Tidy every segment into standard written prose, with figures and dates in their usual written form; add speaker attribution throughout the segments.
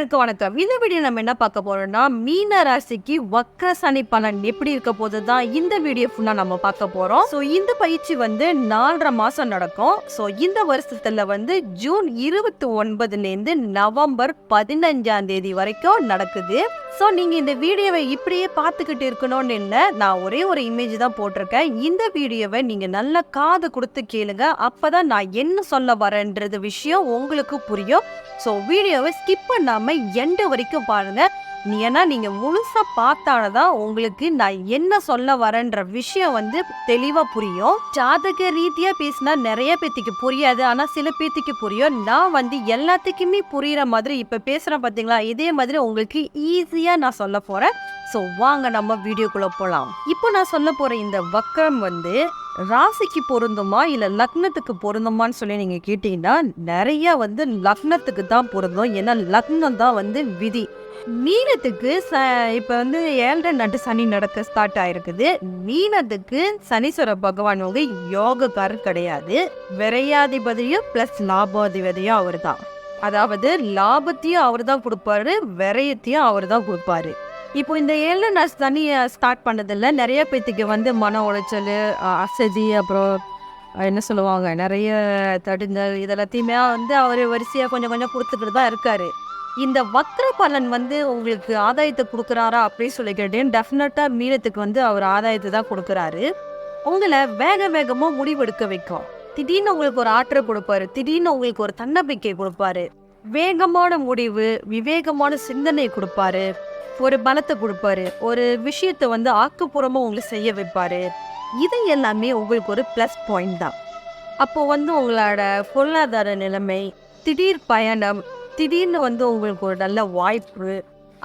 Speaker 1: அனைவருக்கும் வணக்கம். இந்த வீடியோ நம்ம என்ன பார்க்க போறோம்னா, மீன ராசிக்கு வக்ர சனி பலன் எப்படி இருக்க போது தான் இந்த வீடியோ ஃபுல்லா நம்ம பார்க்க போறோம். ஸோ இந்த பயிற்சி 4.5 மாசம் நடக்கும். ஸோ இந்த வருஷத்துல ஜூன் 29லேருந்து நவம்பர் 15ஆம் தேதி வரைக்கும் நடக்குது. ஸோ நீங்க இந்த வீடியோவை இப்படியே பார்த்துக்கிட்டு இருக்கணும்னு இல்லை, நான் ஒரே ஒரு இமேஜ் தான் போட்டிருக்கேன். இந்த வீடியோவை நீங்க நல்லா காது கொடுத்து கேளுங்க. அப்பதான் நான் என்ன சொல்ல வரேன்றது விஷயம் உங்களுக்கு புரியும். ஸோ வீடியோவை ஸ்கிப் பண்ணாம எண்டு வரைக்கும் பாருங்க. ஏன்னா நீங்க முழுசா பார்த்தால்தான் உங்களுக்கு நான் என்ன சொல்ல வரேன்ற விஷயம் தெளிவா புரியும். ஜாதக ரீதியா பேசினா நிறைய பேத்துக்கு புரியாது, ஆனா சில பேத்துக்கு புரியும். நான் எல்லாத்துக்குமே புரியுற மாதிரி இப்ப பேசுறேன் பாத்தீங்களா, இதே மாதிரி உங்களுக்கு ஈஸியா நான் சொல்ல போறேன். ஸோ வாங்க நம்ம வீடியோக்குள்ள போலாம். இப்போ நான் சொல்ல போற இந்த வக்ரம் ராசிக்கு பொருந்துமா இல்ல லக்னத்துக்கு பொருந்துமான்னு சொல்லி நீங்க கேட்டீங்கன்னா, நிறைய லக்னத்துக்கு தான் பொருந்தும். ஏன்னா லக்னம் தான் விதி. மீனத்துக்கு இப்ப 7 நட்டு சனி நடக்க ஸ்டார்ட் ஆயிருக்குது. மீனத்துக்கு சனீஸ்வர பகவான் யோகக்காரர் கிடையாது, விரையாதிபதியும் பிளஸ் லாபாதிபதியும் அவர் தான். அதாவது லாபத்தையும் அவர் தான் கொடுப்பாரு, விரயத்தையும் அவர் தான் கொடுப்பாரு. இப்போ இந்த 7 நாள் சனி ஸ்டார்ட் பண்ணதில்ல நிறைய பேத்துக்கு மன உளைச்சல், அசதி, அப்புறம் என்ன சொல்லுவாங்க, நிறைய தடுங்கல், இதெல்லாத்தையுமே அவர் வரிசையாக கொஞ்சம் கொஞ்சம் கொடுத்துக்கிட்டு தான் இருக்காரு. இந்த வக்ர பலன் உங்களுக்கு ஆதாயத்தை கொடுக்குறாரா அப்படின்னு சொல்லி கேட்டேன். டெஃபினட்டாக மீனத்துக்கு அவர் ஆதாயத்தை தான் கொடுக்குறாரு. உங்களை வேகமாக முடிவெடுக்க வைக்கும். திடீர்னு உங்களுக்கு ஒரு ஆற்றல் கொடுப்பாரு, திடீர்னு உங்களுக்கு ஒரு தன்னம்பிக்கை கொடுப்பாரு, வேகமான முடிவு, விவேகமான சிந்தனை கொடுப்பாரு, ஒரு பலத்தை கொடுப்பாரு, ஒரு விஷயத்தை ஆக்கப்பூர்வமா உங்களுக்கு செய்ய வைப்பாரு. இது எல்லாமே உங்களுக்கு ஒரு பிளஸ் பாயிண்ட் தான். அப்போ உங்களோட பொருளாதார நிலைமை, திடீர் பயணம், திடீர்னு உங்களுக்கு ஒரு நல்ல வாய்ப்பு,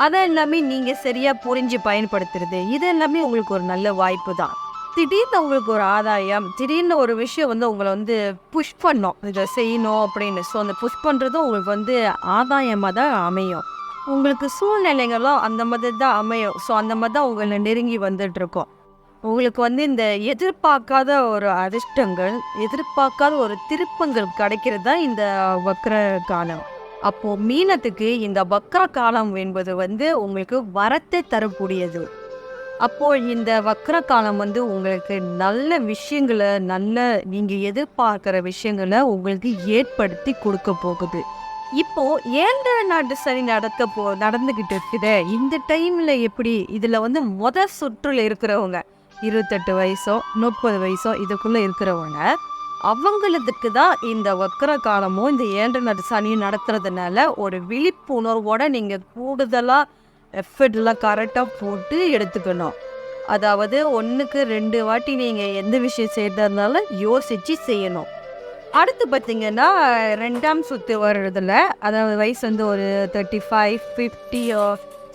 Speaker 1: அதை எல்லாமே நீங்க சரியா புரிஞ்சு பயன்படுத்துறது, இது எல்லாமே உங்களுக்கு ஒரு நல்ல வாய்ப்பு தான். திடீர்னு உங்களுக்கு ஒரு ஆதாயம், திடீர்னு ஒரு விஷயம் உங்களை புஷ் பண்ணோம், இதை செய்யணும் அப்படின்னு. ஸோ அந்த புஷ் பண்றதும் உங்களுக்கு ஆதாயமா தான் அமையும். உங்களுக்கு சூழ்நிலைகளும் அந்த மாதிரி தான் அமையும். ஸோ அந்த மாதிரி தான் உங்களை நெருங்கி வந்துட்டு இருக்கோம். உங்களுக்கு இந்த எதிர்பார்க்காத ஒரு அதிர்ஷ்டங்கள், எதிர்பார்க்காத ஒரு திருப்பங்கள் கிடைக்கிறது தான் இந்த வக்ர காலம். அப்போ மீனத்துக்கு இந்த வக்ர காலம் என்பது உங்களுக்கு வரத்தை தரக்கூடியது. அப்போ இந்த வக்ர காலம் உங்களுக்கு நல்ல விஷயங்களை, நல்ல நீங்க எதிர்பார்க்கிற விஷயங்களை உங்களுக்கு ஏற்படுத்தி கொடுக்க போகுது. இப்போ 7 நாட்டு சனி நடந்துகிட்டு இருக்குது. இந்த டைம்ல எப்படி இதுல முதல் சுற்றுல இருக்கிறவங்க 28 வயசோ 30 வயசோ இதுக்குள்ள இருக்கிறவங்க, அவங்களுக்கு தான் இந்த வக்ர காலமும் இந்த 7 நாட்டு சனியும் நடத்துறதுனால ஒரு விழிப்புணர்வோட நீங்க கூடுதலா எஃபர்ட்லாம் கரெக்டாக போட்டு எடுத்துக்கணும். அதாவது 1க்கு 2 வாட்டி நீங்க எந்த விஷயம் செய்யறதுனால யோசிச்சு செய்யணும். அடுத்து பார்த்தீங்கன்னா 2ஆம் சுத்து வர்றதுல, அதாவது வயசு ஒரு 35, 50,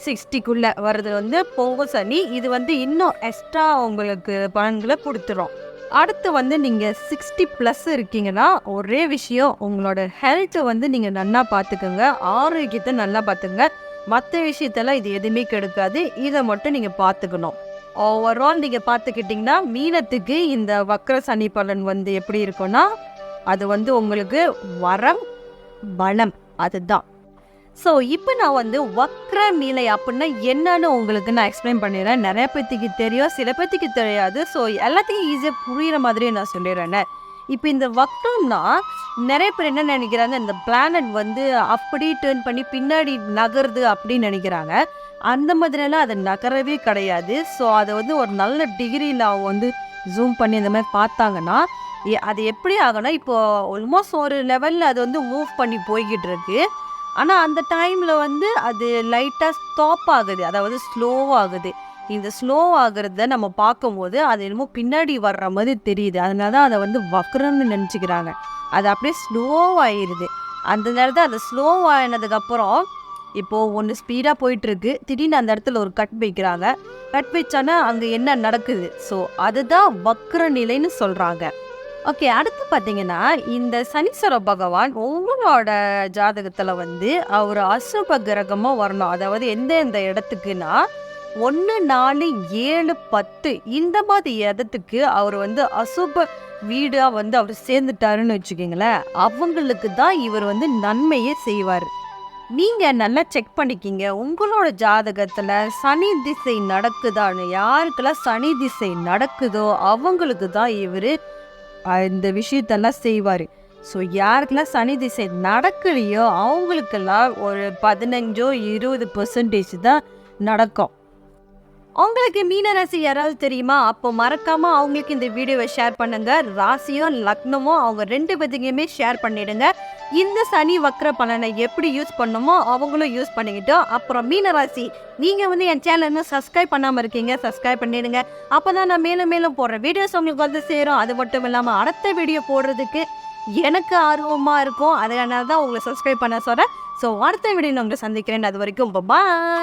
Speaker 1: 60க்குள்ள வர்றது பொங்க சனி. இது இன்னும் எக்ஸ்ட்ரா உங்களுக்கு பலன்களை கொடுத்துரும். அடுத்து நீங்க 60+ இருக்கீங்கன்னா ஒரே விஷயம், உங்களோட ஹெல்த்தை நீங்க நல்லா பார்த்துக்கோங்க, ஆரோக்கியத்தை நல்லா பார்த்துக்கங்க. மற்ற விஷயத்தெல்லாம் இது எதுவுமே கெடுக்காது, இதை மட்டும் நீங்க பார்த்துக்கணும். ஓவரால் நீங்க பார்த்துக்கிட்டிங்கன்னா மீனத்துக்கு இந்த வக்ர சனி பலன் எப்படி இருக்கும்னா, அது உங்களுக்கு வரம், பலம், அதுதான். ஸோ இப்போ நான் வக்ர நிலை அப்படின்னா என்னன்னு உங்களுக்கு நான் எக்ஸ்பிளைன் பண்ணிடுறேன். நிறைய பேத்துக்கு தெரியும், சில பேத்துக்கு தெரியாது. ஸோ எல்லாத்தையும் ஈஸியாக புரிகிற மாதிரியே நான் சொல்லிடுறேன். இப்போ இந்த வக்ரம்னா நிறைய பேர் என்ன நினைக்கிறாங்க, இந்த பிளானட் அப்படி டேர்ன் பண்ணி பின்னாடி நகருது அப்படின்னு நினைக்கிறாங்க. அந்த மாதிரியெல்லாம் அது நகரவே கிடையாது. ஸோ அதை ஒரு நல்ல டிகிரியில் ஜூம் பண்ணி இந்த மாதிரி பார்த்தாங்கன்னா அது எப்படி ஆகும்னா, இப்போ ஆல்மோஸ்ட் ஒரு லெவலில் அது மூவ் பண்ணி போய்கிட்டு இருக்கு. ஆனால் அந்த டைமில் அது லைட்டாக ஸ்டாப் ஆகுது, அதாவது ஸ்லோவாகுது. இந்த ஸ்லோ ஆகுறத நம்ம பார்க்கும்போது அது என்னமோ பின்னாடி வர்ற மாதிரி தெரியுது. அதனால தான் அதை வக்ரம்னு நினச்சிக்கிறாங்க. அது அப்படியே ஸ்லோவாகிடுது. அந்த நேரத்தில் அது ஸ்லோவாகினதுக்கப்புறம் இப்போது ஒன்று ஸ்பீடாக போயிட்டுருக்கு, திடீர்னு அந்த இடத்துல ஒரு கட் வைக்கிறாங்க. கட் வச்சானா அங்கே என்ன நடக்குது? ஸோ அதுதான் வக்ர நிலைன்னு சொல்கிறாங்க. ஓகே, அடுத்து பார்த்தீங்கன்னா இந்த சனீஸ்வர பகவான் உங்களோட ஜாதகத்தில் அவர் அசுப கிரகமாக வரணும். அதாவது எந்த இடத்துக்குன்னா 1, 4, 7, 10 இந்த மாதிரி இடத்துக்கு அவர் அசுப வீடாக அவர் சேர்ந்துட்டாருன்னு வச்சுக்கிங்களேன். அவங்களுக்கு தான் இவர் நன்மையே செய்வார். நீங்கள் நல்லா செக் பண்ணிக்கிங்க உங்களோட ஜாதகத்தில் சனி திசை நடக்குதான்னு. யாருக்கெல்லாம் சனி திசை நடக்குதோ அவங்களுக்கு தான் இவர் இந்த விஷயத்தெல்லாம் செய்வார். ஸோ யாருக்கெல்லாம் சனி திசை நடக்கலையோ அவங்களுக்கெல்லாம் ஒரு 15-20% தான் நடக்கும். உங்களுக்கு மீன ராசி யாராவது தெரியுமா? அப்போ மறக்காம அவங்களுக்கு இந்த வீடியோவை ஷேர் பண்ணுங்க. ராசியும் லக்னமும் அவங்க 2 பேத்துக்குமே ஷேர் பண்ணிடுங்க. இந்த சனி வக்ர பலனை எப்படி யூஸ் பண்ணுமோ அவங்களும் யூஸ் பண்ணிக்கிட்டோம். அப்புறம் மீன ராசி நீங்கள் வந்து என் சேனல் இன்னும் சப்ஸ்கிரைப் பண்ணாமல் இருக்கீங்க, சப்ஸ்கிரைப் பண்ணிடுங்க. அப்போ தான் நான் மேலும் மேலும் போடுற வீடியோஸ் உங்களுக்கு வந்து சேரும். அது மட்டும் இல்லாமல் அடுத்த வீடியோ போடுறதுக்கு எனக்கு ஆர்வமாக இருக்கும். அதனால தான் உங்களை சப்ஸ்கிரைப் பண்ண சொல்கிறேன். ஸோ அடுத்த வீடியோ உங்களை சந்திக்கிறேன். அது வரைக்கும் பாய்.